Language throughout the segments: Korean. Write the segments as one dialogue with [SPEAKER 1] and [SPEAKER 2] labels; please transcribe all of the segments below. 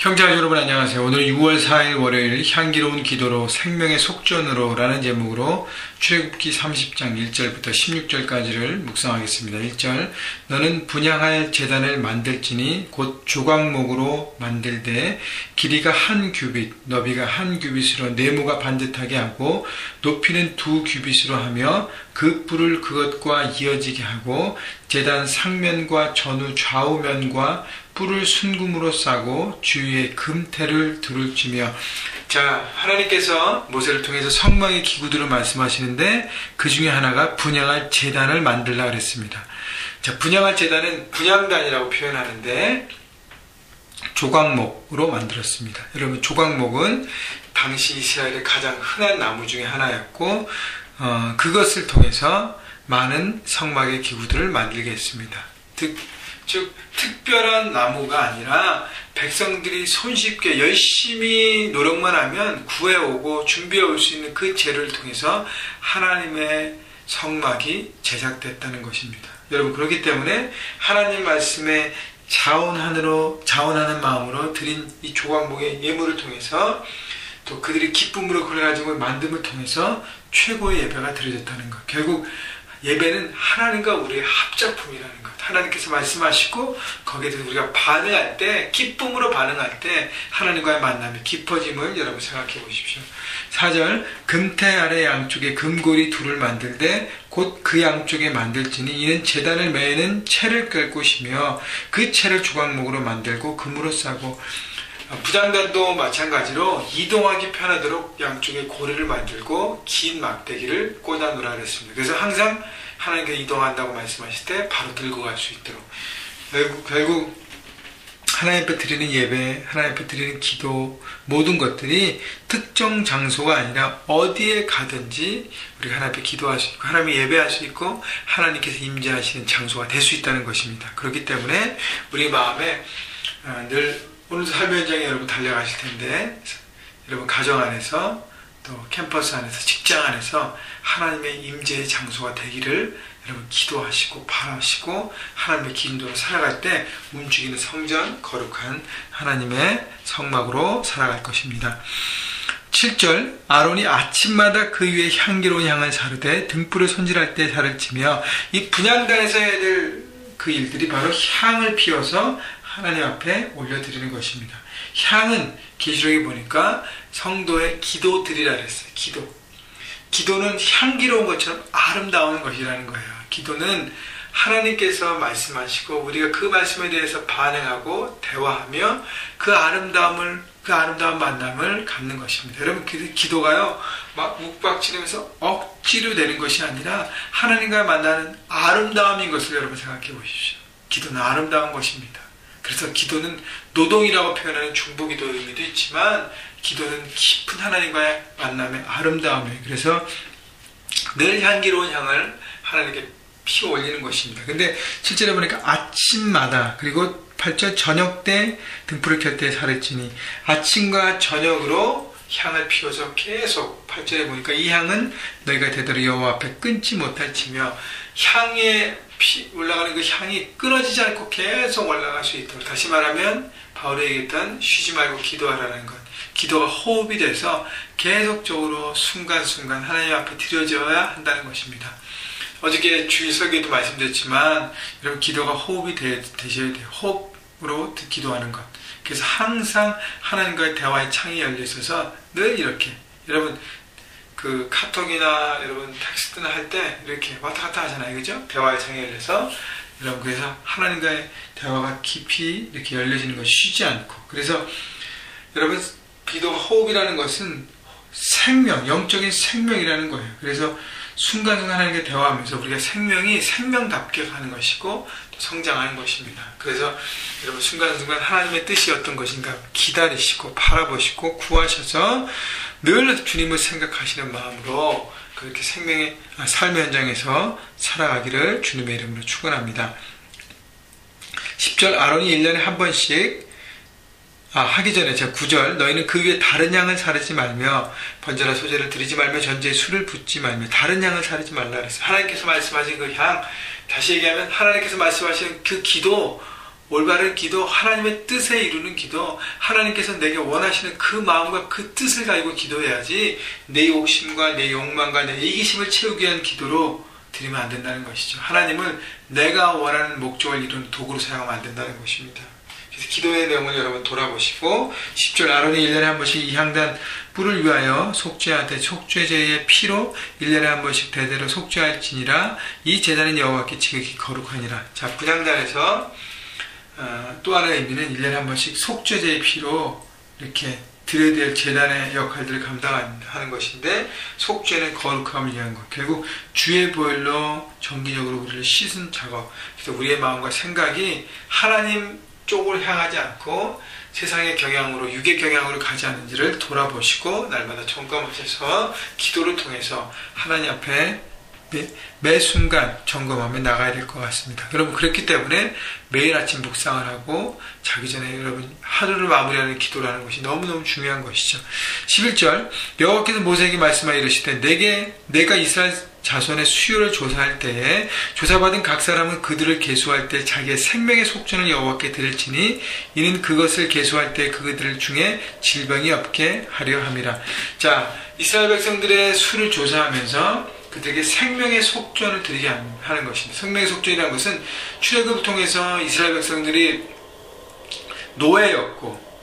[SPEAKER 1] 형제자 여러분 안녕하세요. 오늘 6월 4일 월요일 향기로운 기도로 생명의 속전으로 라는 제목으로 출애굽기 30장 1절부터 16절까지를 묵상하겠습니다. 1절 너는 분향할 제단을 만들지니 곧 조각목으로 만들되 길이가 한 규빗 너비가 한 규빗으로 네모가 반듯하게 하고 높이는 2규빗으로 하며 그 뿔을 그것과 이어지게 하고 제단 상면과 전후 좌우면과 뿔을 순금으로 싸고 주위에 금테를 두를지며. 자, 하나님께서 모세를 통해서 성막의 기구들을 말씀하시는데 그 중에 하나가 분향할 제단을 만들라 그랬습니다. 자, 분향할 제단은 분향단이라고 표현하는데 조각목으로 만들었습니다. 여러분, 조각목은 당시 이스라엘의 가장 흔한 나무 중에 하나였고 그것을 통해서 많은 성막의 기구들을 만들게 했습니다. 즉 특별한 나무가 아니라 백성들이 손쉽게 열심히 노력만 하면 구해오고 준비해올 수 있는 그 재료를 통해서 하나님의 성막이 제작됐다는 것입니다. 여러분, 그렇기 때문에 하나님 말씀에 자원하는 마음으로 드린 이 조각목의 예물을 통해서 또 그들이 기쁨으로 그걸 가지고 만듦을 통해서 최고의 예배가 드려졌다는 것. 결국 예배는 하나님과 우리의 합작품이라는 것. 하나님께서 말씀하시고 거기에 대해서 우리가 반응할 때, 기쁨으로 반응할 때 하나님과의 만남이 깊어짐을 여러분 생각해 보십시오. 4절 금테 아래 양쪽에 금고리 둘을 만들되 곧 그 양쪽에 만들지니 이는 제단을 매는 채를 끌 곳이며 그 채를 조각목으로 만들고 금으로 싸고. 부장단도 마찬가지로 이동하기 편하도록 양쪽에 고리를 만들고 긴 막대기를 꽂아 놓으라 그랬습니다. 그래서 항상 하나님께서 이동한다고 말씀하실 때 바로 들고 갈 수 있도록. 결국 하나님 앞에 드리는 예배, 하나님 앞에 드리는 기도, 모든 것들이 특정 장소가 아니라 어디에 가든지 우리가 하나님 앞에 기도할 수 있고 하나님을 예배할 수 있고 하나님께서 임재하시는 장소가 될 수 있다는 것입니다. 그렇기 때문에 우리 마음에 늘 오늘도 삶의 현장에 여러분 달려가실 텐데 여러분 가정 안에서 또 캠퍼스 안에서 직장 안에서 하나님의 임재의 장소가 되기를 여러분 기도하시고 바라시고 하나님의 기인도로 살아갈 때 움직이는 성전 거룩한 하나님의 성막으로 살아갈 것입니다. 7절 아론이 아침마다 그 위에 향기로운 향을 사르되 등불을 손질할 때 살을 치며. 이 분향단에서 해야 될 그 일들이 바로 향을 피워서 하나님 앞에 올려드리는 것입니다. 향은 계시록에 보니까 성도의 기도드리라 그랬어요. 기도는 향기로운 것처럼 아름다운 것이라는 거예요. 기도는 하나님께서 말씀하시고 우리가 그 말씀에 대해서 반응하고 대화하며 그 아름다운 만남을 갖는 것입니다. 여러분, 기도가요 막 욱박지르면서 억지로 되는 것이 아니라 하나님과 만나는 아름다움인 것을 여러분 생각해 보십시오. 기도는 아름다운 것입니다. 그래서 기도는 노동이라고 표현하는 중보기도의 의미도 있지만 기도는 깊은 하나님과의 만남의 아름다움이에요. 그래서 늘 향기로운 향을 하나님께 피워 올리는 것입니다. 근데 실제로 보니까 아침마다 그리고 8절 저녁 때 등불을 켤 때 살을 찌니 아침과 저녁으로 향을 피워서 계속 8절에 보니까 이 향은 너희가 되도록 여호와 앞에 끊지 못할지며. 향에 올라가는 그 향이 끊어지지 않고 계속 올라갈 수 있도록. 다시 말하면 바울이 얘기했던 쉬지 말고 기도하라는 것. 기도가 호흡이 돼서 계속적으로 순간순간 하나님 앞에 드려져야 한다는 것입니다. 어저께 주일 설교에도 말씀드렸지만 여러분 기도가 호흡이 되셔야 돼요. 호흡으로 기도하는 것. 그래서 항상 하나님과의 대화의 창이 열려 있어서 늘 이렇게 여러분 그 카톡이나 여러분 텍스트나 할 때 이렇게 왔다 갔다 하잖아요. 그죠? 대화의 창이 열려서 여러분 그래서 하나님과의 대화가 깊이 이렇게 열려지는 것이 쉬지 않고. 그래서 여러분 기도가 호흡이라는 것은 생명, 영적인 생명이라는 거예요. 그래서 순간순간 하나님과 대화하면서 우리가 생명이 생명답게 가는 것이고 또 성장하는 것입니다. 그래서 여러분 순간순간 하나님의 뜻이 어떤 것인가 기다리시고 바라보시고 구하셔서 늘 주님을 생각하시는 마음으로 그렇게 삶의 현장에서 살아가기를 주님의 이름으로 축원합니다. 10절 아론이 1년에 한 번씩 하기 전에 제가 9절 너희는 그 위에 다른 양을 사르지 말며 번제나 소제를 드리지 말며 전제에 술을 붓지 말며 다른 양을 사르지 말라 그랬어요. 하나님께서 말씀하신 그 향, 다시 얘기하면 하나님께서 말씀하시는 그 기도 올바른 기도, 하나님의 뜻에 이루는 기도, 하나님께서 내게 원하시는 그 마음과 그 뜻을 가지고 기도해야지 내 욕심과 내 욕망과 내 이기심을 채우기 위한 기도로 드리면 안 된다는 것이죠. 하나님을 내가 원하는 목적을 이루는 도구로 사용하면 안 된다는 것입니다. 그래서 기도의 내용을 여러분 돌아보시고 10절 아론이 1년에 한 번씩 이 향단 뿔을 위하여 속죄하되 속죄제의 피로 1년에 한 번씩 대대로 속죄할지니라. 이 제단은 여호와께 지극히 거룩하니라. 자, 분향단에서 또 하나의 의미는 1년에 한 번씩 속죄제의 피로 이렇게 드려야 될 제단의 역할들을 감당하는 것인데, 속죄는 거룩함을 위한 것. 결국 주의 보혈로 정기적으로 우리를 씻은 작업. 그래서 우리의 마음과 생각이 하나님 쪽을 향하지 않고 세상의 경향으로, 육의 경향으로 가지 않는지를 돌아보시고 날마다 점검하셔서 기도를 통해서 하나님 앞에 매 순간 점검하며 나가야 될 것 같습니다. 여러분, 그렇기 때문에 매일 아침 묵상을 하고 자기 전에 여러분 하루를 마무리하는 기도라는 것이 너무너무 중요한 것이죠. 11절 여호와께서 모세에게 말씀하여 이르시되 내가 이스라엘 자손의 수요를 조사할 때에 조사받은 각 사람은 그들을 계수할 때 자기의 생명의 속전을 여호와께 드릴지니 이는 그것을 계수할 때 그들 중에 질병이 없게 하려 함이라. 자, 이스라엘 백성들의 수를 조사하면서 그들에게 생명의 속전을 드리게 하는 것입니다. 생명의 속전이라는 것은 출애굽을 통해서 이스라엘 백성들이 노예였고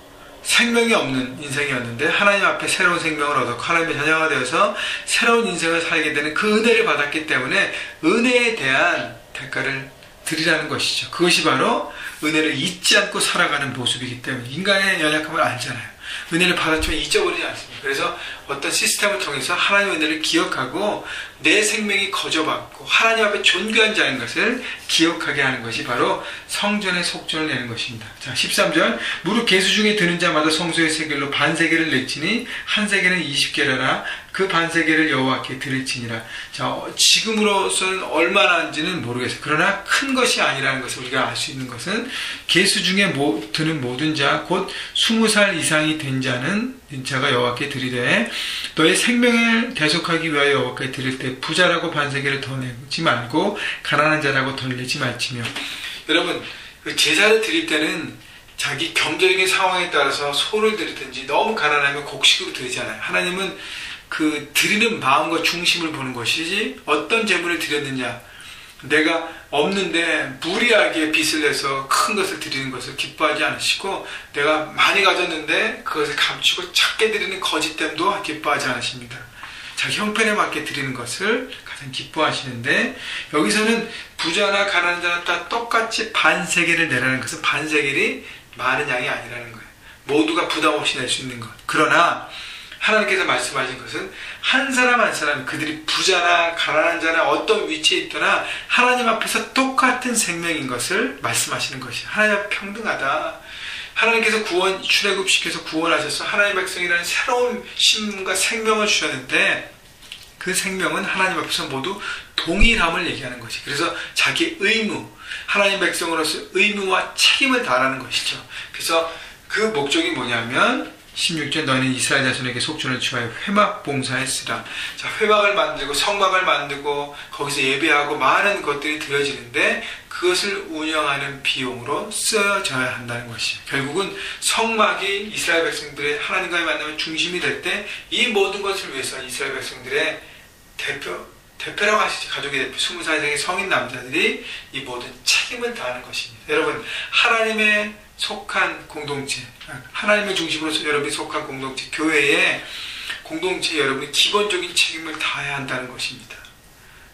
[SPEAKER 1] 생명이 없는 인생이었는데 하나님 앞에 새로운 생명을 얻었고 하나님의 자녀가 되어서 새로운 인생을 살게 되는 그 은혜를 받았기 때문에 은혜에 대한 대가를 드리라는 것이죠. 그것이 바로 은혜를 잊지 않고 살아가는 모습이기 때문에 인간의 연약함을 알잖아요. 은혜를 받았지만 잊어버리지 않습니다. 그래서 어떤 시스템을 통해서 하나님의 은혜를 기억하고 내 생명이 거저받고 하나님 앞에 존귀한 자인 것을 기억하게 하는 것이 바로 성전의 속전을 내는 것입니다. 자, 13절 무릇 계수 중에 드는 자마다 성소의 세겔로 반세겔을 낼지니 한 세겔은 20게라라. 그 반세겔을 여호와께 드릴지니라. 자, 지금으로서는 얼마나인지는 모르겠어요. 그러나 큰 것이 아니라는 것을 우리가 알 수 있는 것은 계수 중에 드는 모든 자 곧 20살 이상이 된 자가 여호와께 드리되 너의 생명을 대속하기 위하여 여호와께 드릴 때 부자라고 반세겔을 더 내지 말고 가난한 자라고 더 내지 말지며. 여러분, 제사를 드릴 때는 자기 경제적인 상황에 따라서 소를 드리든지 너무 가난하면 곡식으로 드리잖아요. 하나님은 그 드리는 마음과 중심을 보는 것이지 어떤 제물을 드렸느냐, 내가 없는데 무리하게 빚을 내서 큰 것을 드리는 것을 기뻐하지 않으시고 내가 많이 가졌는데 그것을 감추고 작게 드리는 거짓됨도 기뻐하지 않으십니다. 자기 형편에 맞게 드리는 것을 가장 기뻐하시는데, 여기서는 부자나 가난한 자는 다 똑같이 반세겔을 내라는 것은 반세겔이 많은 양이 아니라는 거예요. 모두가 부담 없이 낼 수 있는 것. 그러나 하나님께서 말씀하신 것은 한 사람 한 사람, 그들이 부자나 가난한 자나 어떤 위치에 있거나 하나님 앞에서 똑같은 생명인 것을 말씀하시는 것이에요. 하나님 앞에 평등하다. 하나님께서 출애굽시켜서 구원하셔서 하나님의 백성이라는 새로운 신분과 생명을 주셨는데 그 생명은 하나님 앞에서 모두 동일함을 얘기하는 것이에요. 그래서 자기 의무, 하나님 백성으로서 의무와 책임을 다하는 것이죠. 그래서 그 목적이 뭐냐면 16절 너희는 이스라엘 자손에게 속전을 취하여 회막 봉사했으라. 자, 회막을 만들고 성막을 만들고 거기서 예배하고 많은 것들이 드려지는데 그것을 운영하는 비용으로 쓰여져야 한다는 것이에요. 결국은 성막이 이스라엘 백성들의 하나님과의 만남의 중심이 될 때 이 모든 것을 위해서 이스라엘 백성들의 대표라고 하시죠. 가족의 대표 20살 이상의 성인 남자들이 이 모든 책임을 다하는 것입니다. 여러분, 하나님의 속한 공동체, 하나님의 중심으로서 여러분이 속한 공동체, 교회의 공동체 여러분이 기본적인 책임을 다해야 한다는 것입니다.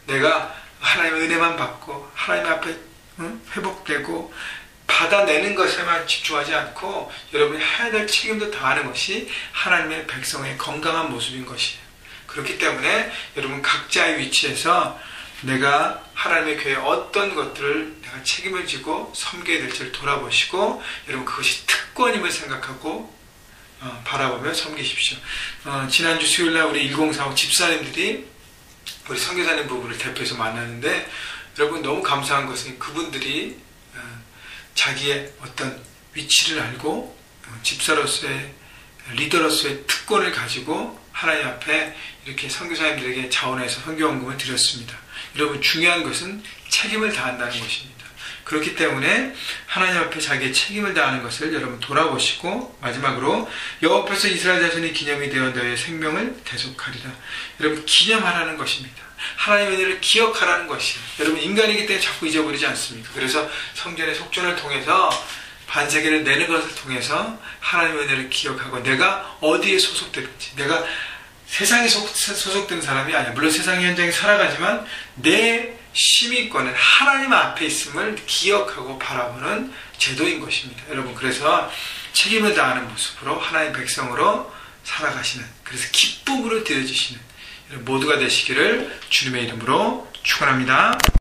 [SPEAKER 1] 내가 하나님의 은혜만 받고 하나님 앞에 회복되고 받아내는 것에만 집중하지 않고 여러분이 해야 될 책임도 다하는 것이 하나님의 백성의 건강한 모습인 것이에요. 그렇기 때문에 여러분 각자의 위치에서 내가 하나님의 교회에 어떤 것들을 내가 책임을 지고 섬겨야 될지를 돌아보시고 여러분 그것이 특권임을 생각하고 바라보며 섬기십시오. 지난주 수요일날 우리 1045 집사님들이 우리 선교사님 부부를 대표해서 만났는데 여러분 너무 감사한 것은 그분들이 자기의 어떤 위치를 알고 집사로서의 리더로서의 특권을 가지고 하나님 앞에 이렇게 선교사님들에게 자원해서 선교원금을 드렸습니다. 여러분 중요한 것은 책임을 다한다는 것입니다. 그렇기 때문에 하나님 앞에 자기의 책임을 다하는 것을 여러분 돌아보시고, 마지막으로 여호와 앞에서 이스라엘 자손이 기념이 되어 너의 생명을 대속하리라. 여러분, 기념하라는 것입니다. 하나님의 은혜를 기억하라는 것이에요. 여러분, 인간이기 때문에 자꾸 잊어버리지 않습니까? 그래서 성전의 속전을 통해서, 반세계를 내는 것을 통해서 하나님의 은혜를 기억하고, 내가 어디에 소속되든지, 내가 세상에 소속된 사람이 아니야. 물론 세상 현장에 살아가지만 내 시민권은 하나님 앞에 있음을 기억하고 바라보는 제도인 것입니다. 여러분, 그래서 책임을 다하는 모습으로 하나님의 백성으로 살아가시는, 그래서 기쁨으로 드려지시는 모두가 되시기를 주님의 이름으로 축원합니다.